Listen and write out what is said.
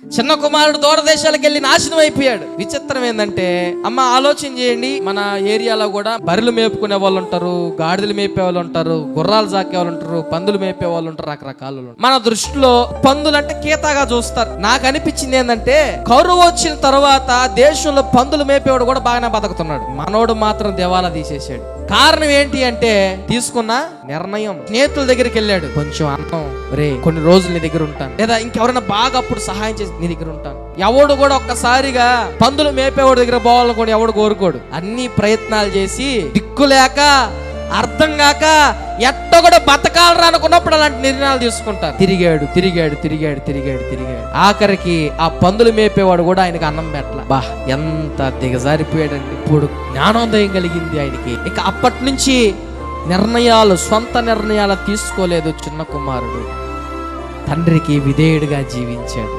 చిన్న కుమారుడు దూరదేశాలకు వెళ్ళి నాశనం అయిపోయాడు. విచిత్రం ఏంటంటే, అమ్మ ఆలోచన చేయండి, మన ఏరియాలో కూడా బర్రెలు మేపుకునే వాళ్ళు ఉంటారు, గాడిదలు మేపే వాళ్ళు ఉంటారు, గుర్రాలు సాకే వాళ్ళు ఉంటారు, పందులు మేపే వాళ్ళు ఉంటారు, రకరకాలు. మన దృష్టిలో పందులు అంటే కీతాగా చూస్తారు. నాకు అనిపించింది ఏంటంటే, కరువు వచ్చిన తర్వాత దేశంలో పందులు మేపేవాడు కూడా బాగానే బతుకుతున్నాడు, మనోడు మాత్రం దివాలా తీసేసాడు. కారణం ఏంటి అంటే, తీసుకున్న నిర్ణయం. స్నేహితుల దగ్గరికి వెళ్ళాడు, కొంచెం అన్నం రే కొన్ని రోజులు నీ దగ్గర ఉంటాను, లేదా ఇంకెవరైనా బాగా అప్పుడు సహాయం చేసి నీ దగ్గర ఉంటాను. ఎవడు కూడా ఒక్కసారిగా పందులు మేపేవాడి దగ్గర పోవాలనుకోని ఎవడు కోరుకోడు. అన్ని ప్రయత్నాలు చేసి దిక్కులేక అర్థం కాక ఎట్ట కూడా బతకాలరా అనుకున్నప్పుడు అలాంటి నిర్ణయాలు తీసుకుంటారు. తిరిగాడు తిరిగాడు తిరిగాడు తిరిగాడు తిరిగాడు ఆఖరికి ఆ పందులు మేపేవాడు కూడా ఆయనకి అన్నం పెట్టల. బా ఎంత దిగజారిపోయాడండి. ఇప్పుడు జ్ఞానోదయం కలిగింది ఆయనకి. ఇక అప్పటి నుంచి సొంత నిర్ణయాలు తీసుకోలేదు చిన్న కుమారుడు. తండ్రికి విధేయుడిగా జీవించాడు.